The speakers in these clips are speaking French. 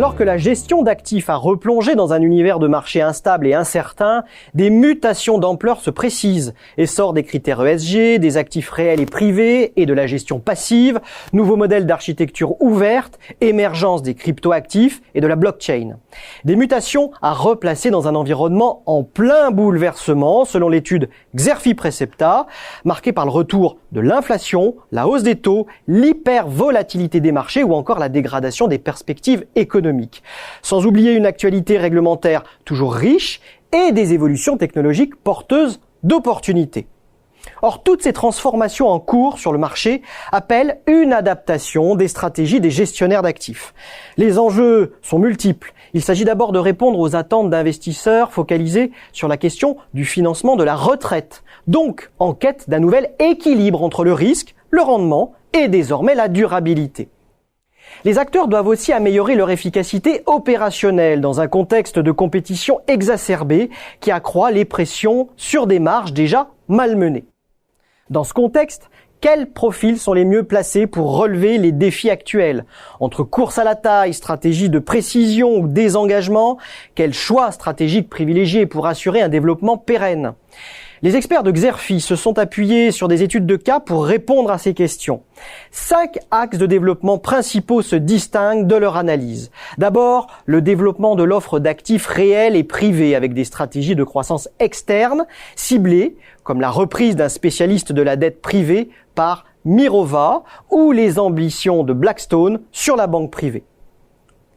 Alors que la gestion d'actifs a replongé dans un univers de marché instable et incertain, des mutations d'ampleur se précisent. Essor des critères ESG, des actifs réels et privés et de la gestion passive, nouveaux modèles d'architecture ouverte, émergence des cryptoactifs et de la blockchain. Des mutations à replacer dans un environnement en plein bouleversement, selon l'étude Xerfi-Precepta, marquée par le retour de l'inflation, la hausse des taux, l'hypervolatilité des marchés ou encore la dégradation des perspectives économiques. Sans oublier une actualité réglementaire toujours riche et des évolutions technologiques porteuses d'opportunités. Or, toutes ces transformations en cours sur le marché appellent une adaptation des stratégies des gestionnaires d'actifs. Les enjeux sont multiples. Il s'agit d'abord de répondre aux attentes d'investisseurs focalisés sur la question du financement de la retraite, donc en quête d'un nouvel équilibre entre le risque, le rendement et désormais la durabilité. Les acteurs doivent aussi améliorer leur efficacité opérationnelle dans un contexte de compétition exacerbée qui accroît les pressions sur des marges déjà malmenées. Dans ce contexte, quels profils sont les mieux placés pour relever les défis actuels? Entre course à la taille, stratégie de précision ou désengagement, quels choix stratégiques privilégier pour assurer un développement pérenne? Les experts de Xerfi se sont appuyés sur des études de cas pour répondre à ces questions. 5 axes de développement principaux se distinguent de leur analyse. D'abord, le développement de l'offre d'actifs réels et privés avec des stratégies de croissance externe ciblées, comme la reprise d'un spécialiste de la dette privée par Mirova ou les ambitions de Blackstone sur la banque privée.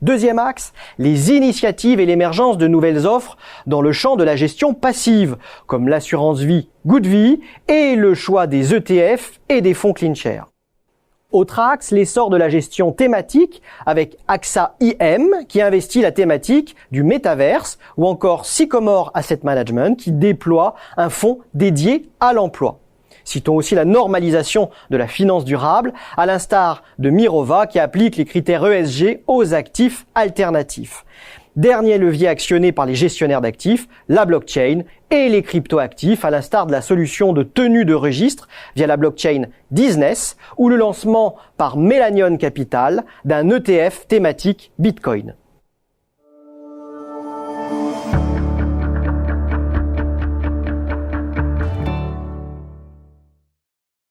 Deuxième axe, les initiatives et l'émergence de nouvelles offres dans le champ de la gestion passive, comme l'assurance vie GoodVie et le choix des ETF et des fonds CleanShare. Autre axe, l'essor de la gestion thématique avec AXA IM qui investit la thématique du métaverse ou encore Sycomore Asset Management qui déploie un fonds dédié à l'emploi. Citons aussi la normalisation de la finance durable, à l'instar de Mirova qui applique les critères ESG aux actifs alternatifs. Dernier levier actionné par les gestionnaires d'actifs, la blockchain et les cryptoactifs, à l'instar de la solution de tenue de registre via la blockchain Disness ou le lancement par Melanion Capital d'un ETF thématique Bitcoin.